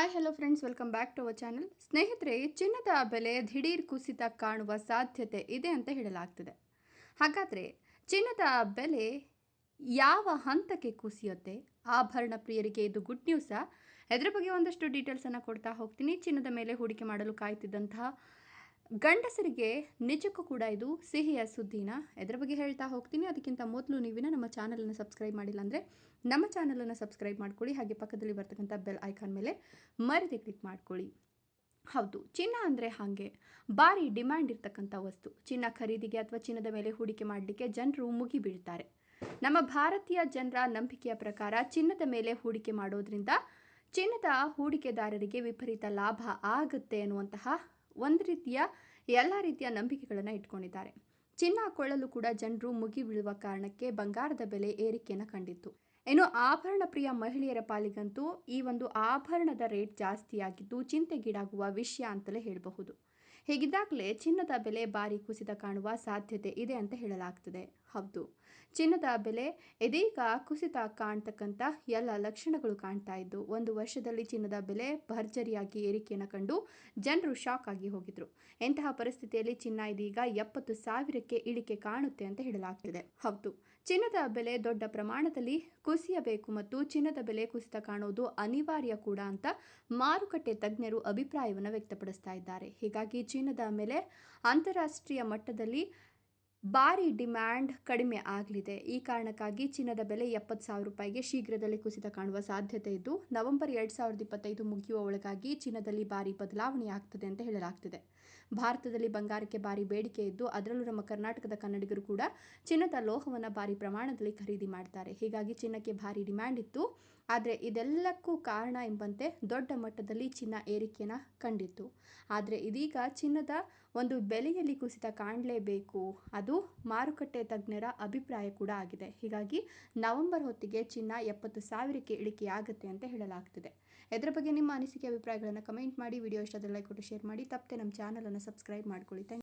Hi hello friends, welcome back to our channel. ಸ್ನೇಹಿತರೆ, ಚಿನ್ನದ ಬೆಲೆ ದಿಢೀರ್ ಕುಸಿತ ಕಾಣುವ ಸಾಧ್ಯತೆ ಇದೆ ಅಂತ ಹೇಳಲಾಗ್ತಿದೆ. ಹಾಗಾದರೆ ಚಿನ್ನದ ಬೆಲೆ ಯಾವ ಹಂತಕ್ಕೆ ಕುಸಿಯುತ್ತೆ? ಆಭರಣ ಪ್ರಿಯರಿಗೆ ಇದು ಗುಡ್ ನ್ಯೂಸಾ? ಇದರ ಬಗ್ಗೆ ಒಂದಷ್ಟು ಡೀಟೇಲ್ಸನ್ನು ಕೊಡ್ತಾ ಹೋಗ್ತೀನಿ. ಚಿನ್ನದ ಮೇಲೆ ಹೂಡಿಕೆ ಮಾಡಲು ಕಾಯ್ತಿದ್ದಂತಹ ಗಂಡಸರಿಗೆ ನಿಜಕ್ಕೂ ಕೂಡ ಇದು ಸಿಹಿಯ ಸುದ್ದಿನ. ಇದರ ಬಗ್ಗೆ ಹೇಳ್ತಾ ಹೋಗ್ತೀನಿ. ಅದಕ್ಕಿಂತ ಮೊದಲು ನೀವಿನ ನಮ್ಮ ಚಾನಲನ್ನು ಸಬ್ಸ್ಕ್ರೈಬ್ ಮಾಡಿಲ್ಲ ಅಂದರೆ ನಮ್ಮ ಚಾನಲನ್ನು ಸಬ್ಸ್ಕ್ರೈಬ್ ಮಾಡ್ಕೊಳ್ಳಿ. ಹಾಗೆ ಪಕ್ಕದಲ್ಲಿ ಬರ್ತಕ್ಕಂಥ ಬೆಲ್ ಐಕಾನ್ ಮೇಲೆ ಮರೆದೇ ಕ್ಲಿಕ್ ಮಾಡ್ಕೊಳ್ಳಿ. ಹೌದು, ಚಿನ್ನ ಅಂದರೆ ಹಾಗೆ ಭಾರಿ ಡಿಮ್ಯಾಂಡ್ ಇರ್ತಕ್ಕಂಥ ವಸ್ತು. ಚಿನ್ನ ಖರೀದಿಗೆ ಅಥವಾ ಚಿನ್ನದ ಮೇಲೆ ಹೂಡಿಕೆ ಮಾಡಲಿಕ್ಕೆ ಜನರು ಮುಗಿ ಬೀಳ್ತಾರೆ. ನಮ್ಮ ಭಾರತೀಯ ಜನರ ನಂಬಿಕೆಯ ಪ್ರಕಾರ ಚಿನ್ನದ ಮೇಲೆ ಹೂಡಿಕೆ ಮಾಡೋದ್ರಿಂದ ಚಿನ್ನದ ಹೂಡಿಕೆದಾರರಿಗೆ ವಿಪರೀತ ಲಾಭ ಆಗುತ್ತೆ ಅನ್ನುವಂತಹ ಒಂದು ರೀತಿಯ ಎಲ್ಲ ರೀತಿಯ ನಂಬಿಕೆಗಳನ್ನು ಇಟ್ಕೊಂಡಿದ್ದಾರೆ. ಚಿನ್ನ ಕೊಳ್ಳಲು ಕೂಡ ಜನರು ಮುಗಿ ಬೀಳುವ ಕಾರಣಕ್ಕೆ ಬಂಗಾರದ ಬೆಲೆ ಏರಿಕೆಯನ್ನು ಕಂಡಿತ್ತು. ಇನ್ನು ಆಭರಣ ಪ್ರಿಯ ಮಹಿಳೆಯರ ಪಾಲಿಗಂತೂ ಈ ಒಂದು ಆಭರಣದ ರೇಟ್ ಜಾಸ್ತಿಯಾಗಿದ್ದು ಚಿಂತೆಗೀಡಾಗುವ ವಿಷಯ ಅಂತಲೇ ಹೇಳಬಹುದು. ಹೀಗಿದ್ದಾಗಲೇ ಚಿನ್ನದ ಬೆಲೆ ಭಾರಿ ಕುಸಿತ ಕಾಣುವ ಸಾಧ್ಯತೆ ಇದೆ ಅಂತ ಹೇಳಲಾಗ್ತದೆ. ಹೌದು, ಚಿನ್ನದ ಬೆಲೆ ಇದೀಗ ಕುಸಿತ ಕಾಣ್ತಕ್ಕಂಥ ಎಲ್ಲ ಲಕ್ಷಣಗಳು ಕಾಣ್ತಾ ಇದ್ದು, ಒಂದು ವರ್ಷದಲ್ಲಿ ಚಿನ್ನದ ಬೆಲೆ ಭರ್ಜರಿಯಾಗಿ ಏರಿಕೆಯನ್ನು ಕಂಡು ಜನರು ಶಾಕ್ ಆಗಿ ಹೋಗಿದ್ರು. ಇಂತಹ ಪರಿಸ್ಥಿತಿಯಲ್ಲಿ ಚಿನ್ನ ಇದೀಗ 70,000ಕ್ಕೆ ಇಳಿಕೆ ಕಾಣುತ್ತೆ ಅಂತ ಹೇಳಲಾಗ್ತಿದೆ. ಹೌದು, ಚಿನ್ನದ ಬೆಲೆ ದೊಡ್ಡ ಪ್ರಮಾಣದಲ್ಲಿ ಕುಸಿಯಬೇಕು ಮತ್ತು ಚಿನ್ನದ ಬೆಲೆ ಕುಸಿತ ಕಾಣುವುದು ಅನಿವಾರ್ಯ ಕೂಡ ಅಂತ ಮಾರುಕಟ್ಟೆ ತಜ್ಞರು ಅಭಿಪ್ರಾಯವನ್ನು ವ್ಯಕ್ತಪಡಿಸ್ತಾ ಇದ್ದಾರೆ. ಹೀಗಾಗಿ ಚಿನ್ನದ ಮೇಲೆ ಅಂತಾರಾಷ್ಟ್ರೀಯ ಮಟ್ಟದಲ್ಲಿ ಭಾರಿ ಡಿಮ್ಯಾಂಡ್ ಕಡಿಮೆ ಆಗಲಿದೆ. ಈ ಕಾರಣಕ್ಕಾಗಿ ಚಿನ್ನದ ಬೆಲೆ 70,000 ರೂಪಾಯಿಗೆ ಶೀಘ್ರದಲ್ಲೇ ಕುಸಿತ ಕಾಣುವ ಸಾಧ್ಯತೆ ಇದ್ದು, ನವೆಂಬರ್ 2025 ಮುಗಿಯುವ ಒಳಗಾಗಿ ಚಿನ್ನದಲ್ಲಿ ಭಾರಿ ಬದಲಾವಣೆ ಆಗ್ತದೆ ಅಂತ ಹೇಳಲಾಗ್ತಿದೆ. ಭಾರತದಲ್ಲಿ ಬಂಗಾರಕ್ಕೆ ಭಾರಿ ಬೇಡಿಕೆ ಇದ್ದು, ಅದರಲ್ಲೂ ನಮ್ಮ ಕರ್ನಾಟಕದ ಕನ್ನಡಿಗರು ಕೂಡ ಚಿನ್ನದ ಲೋಹವನ್ನು ಭಾರಿ ಪ್ರಮಾಣದಲ್ಲಿ ಖರೀದಿ ಮಾಡ್ತಾರೆ. ಹೀಗಾಗಿ ಚಿನ್ನಕ್ಕೆ ಭಾರಿ ಡಿಮ್ಯಾಂಡ್ ಇತ್ತು. ಆದರೆ ಇದೆಲ್ಲಕ್ಕೂ ಕಾರಣ ಎಂಬಂತೆ ದೊಡ್ಡ ಮಟ್ಟದಲ್ಲಿ ಚಿನ್ನ ಏರಿಕೆಯನ್ನು ಕಂಡಿತ್ತು. ಆದರೆ ಇದೀಗ ಚಿನ್ನದ ಒಂದು ಬೆಲೆಯಲ್ಲಿ ಕುಸಿತ ಕಾಣಲೇಬೇಕು, ಅದು ಮಾರುಕಟ್ಟೆ ತಜ್ಞರ ಅಭಿಪ್ರಾಯ ಕೂಡ ಆಗಿದೆ. ಹೀಗಾಗಿ ನವೆಂಬರ್ ಹೊತ್ತಿಗೆ ಚಿನ್ನ 70,000ಕ್ಕೆ ಇಳಿಕೆಯಾಗುತ್ತೆ ಅಂತ ಹೇಳಲಾಗ್ತಿದೆ. ಇದರ ಬಗ್ಗೆ ನಿಮ್ಮ ಅನಿಸಿಕೆ ಅಭಿಪ್ರಾಯಗಳನ್ನು ಕಮೆಂಟ್ ಮಾಡಿ. ವಿಡಿಯೋ ಇಷ್ಟದಲ್ಲಿ ಲೈಕ್ ಕೊಟ್ಟು ಶೇರ್ ಮಾಡಿ. ತಪ್ಪದೆ ನಮ್ಮ ಚಾನಲನ್ನು ಸಬ್ಸ್ಕ್ರೈಬ್ ಮಾಡ್ಕೊಳ್ಳಿ.